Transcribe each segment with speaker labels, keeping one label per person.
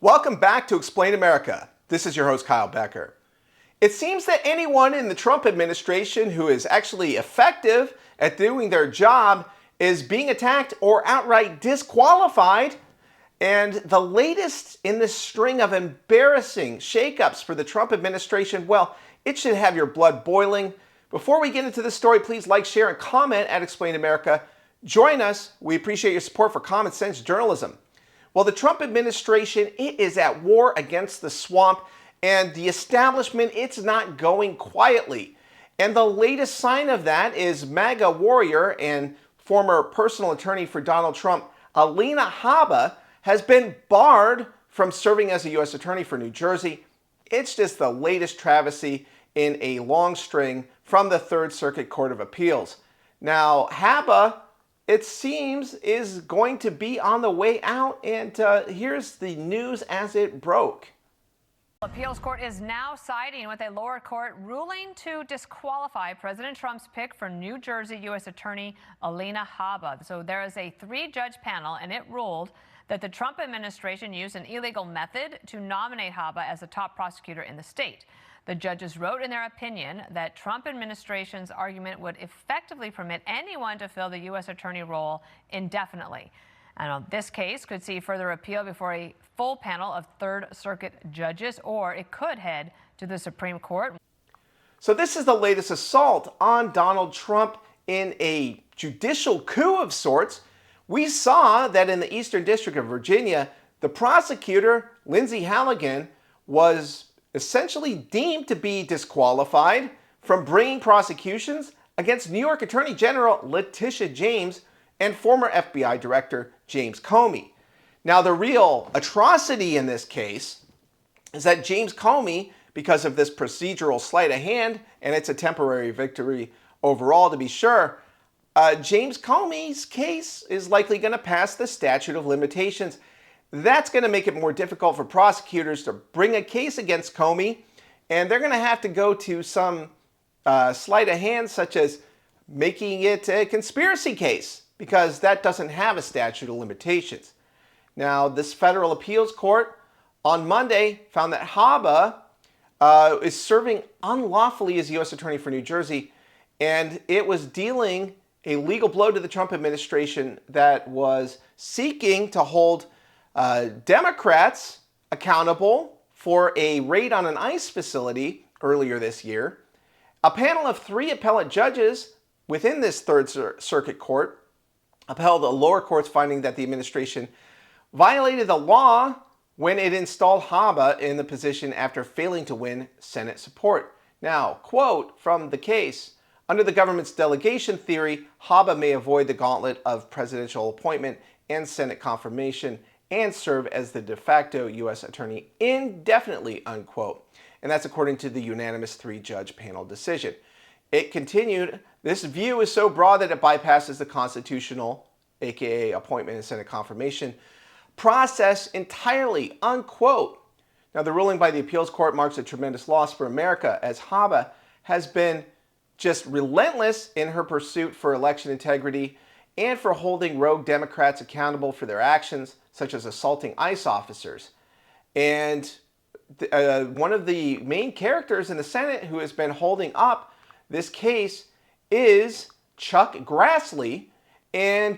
Speaker 1: Welcome back to Explain America. This is your host, Kyle Becker. It seems that anyone in the Trump administration who is actually effective at doing their job is being attacked or outright disqualified. And the latest in this string of embarrassing shakeups for the Trump administration, well, it should have your blood boiling. Before we get into this story, please like, share, and comment at Explain America. Join us. We appreciate your support for common sense journalism. Well, the Trump administration, it is at war against the swamp, and the establishment, it's not going quietly. And the latest sign of that is MAGA warrior and former personal attorney for Donald Trump, Alina Habba, has been barred from serving as a U.S. attorney for New Jersey. It's just the latest travesty in a long string from the Third Circuit Court of Appeals. Now, Habba, it seems, is going to be on the way out, and here's the news as it broke.
Speaker 2: Appeals court is now siding with a lower court ruling to disqualify President Trump's pick for New Jersey U.S. Attorney Alina Habba. So there is a three-judge panel, and it ruled that the Trump administration used an illegal method to nominate Habba as the top prosecutor in the state. The judges wrote in their opinion that Trump administration's argument would effectively permit anyone to fill the U.S. attorney role indefinitely. And this case could see further appeal before a full panel of Third Circuit judges, or it could head to the Supreme Court.
Speaker 1: So this is the latest assault on Donald Trump in a judicial coup of sorts. We saw that in the Eastern District of Virginia, the prosecutor, Lindsay Halligan, was essentially deemed to be disqualified from bringing prosecutions against New York Attorney General Letitia James and former FBI Director James Comey. Now, the real atrocity in this case is that James Comey, because of this procedural sleight of hand, and it's a temporary victory overall to be sure, James Comey's case is likely going to pass the statute of limitations. That's going to make it more difficult for prosecutors to bring a case against Comey, and they're going to have to go to some sleight of hand, such as making it a conspiracy case, because that doesn't have a statute of limitations. Now, this federal appeals court on Monday found that Habba is serving unlawfully as U.S. Attorney for New Jersey, and it was dealing a legal blow to the Trump administration that was seeking to hold Democrats accountable for a raid on an ICE facility earlier this year. A panel of 3 appellate judges within this Third Circuit Court upheld the lower court's finding that the administration violated the law when it installed Habba in the position after failing to win Senate support. Now, quote from the case, under the government's delegation theory, Habba may avoid the gauntlet of presidential appointment and Senate confirmation and serve as the de facto U.S. attorney indefinitely, unquote. And that's according to the unanimous 3-judge panel decision. It continued, this view is so broad that it bypasses the constitutional, aka appointment and Senate confirmation, process entirely, unquote. Now, the ruling by the appeals court marks a tremendous loss for America, as Habba has been just relentless in her pursuit for election integrity and for holding rogue Democrats accountable for their actions, such as assaulting ICE officers. And one of the main characters in the Senate who has been holding up this case is Chuck Grassley. And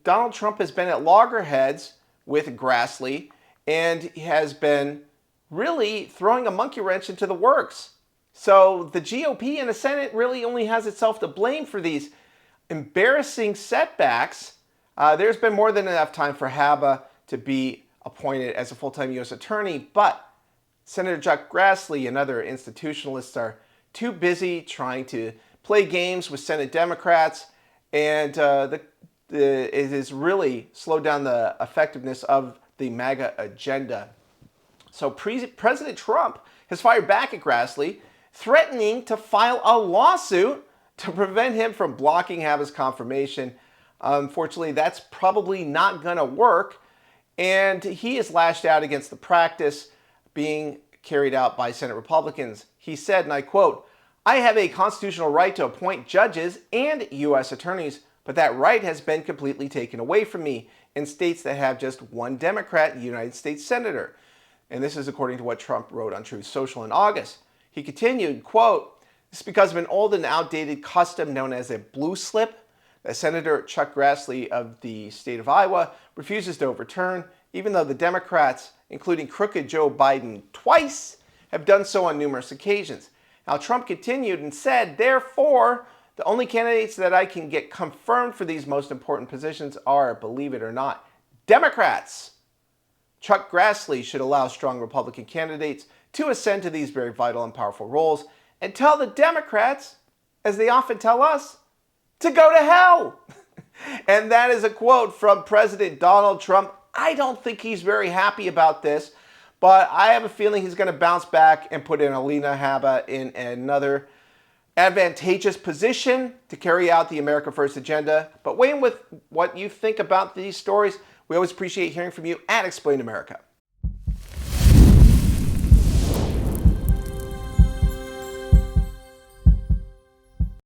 Speaker 1: Donald Trump has been at loggerheads with Grassley and has been really throwing a monkey wrench into the works. So the GOP in the Senate really only has itself to blame for these embarrassing setbacks. There's been more than enough time for Habba to be appointed as a full-time U.S. attorney, but Senator Chuck Grassley and other institutionalists are too busy trying to play games with Senate Democrats, and it has really slowed down the effectiveness of the MAGA agenda. So President Trump has fired back at Grassley, threatening to file a lawsuit to prevent him from blocking Habba's confirmation. Unfortunately, that's probably not going to work, and he has lashed out against the practice being carried out by Senate Republicans. He said, and I quote, "I have a constitutional right to appoint judges and U.S. attorneys, but that right has been completely taken away from me. in states that have just one Democrat United States Senator. And this is according to what Trump wrote on Truth Social in August. He continued, quote, "This is because of an old and outdated custom known as a blue slip that Senator Chuck Grassley of the state of Iowa refuses to overturn, even though the Democrats, including crooked Joe Biden twice, have done so on numerous occasions." Now, Trump continued and said, "Therefore, the only candidates that I can get confirmed for these most important positions are, believe it or not, Democrats. Chuck Grassley should allow strong Republican candidates to ascend to these very vital and powerful roles and tell the Democrats, as they often tell us, to go to hell." And that is a quote from President Donald Trump. I don't think he's very happy about this, but I have a feeling he's going to bounce back and put in Alina Habba in another advantageous position to carry out the America First agenda. But weigh in with what you think about these stories. We always appreciate hearing from you at Explain America.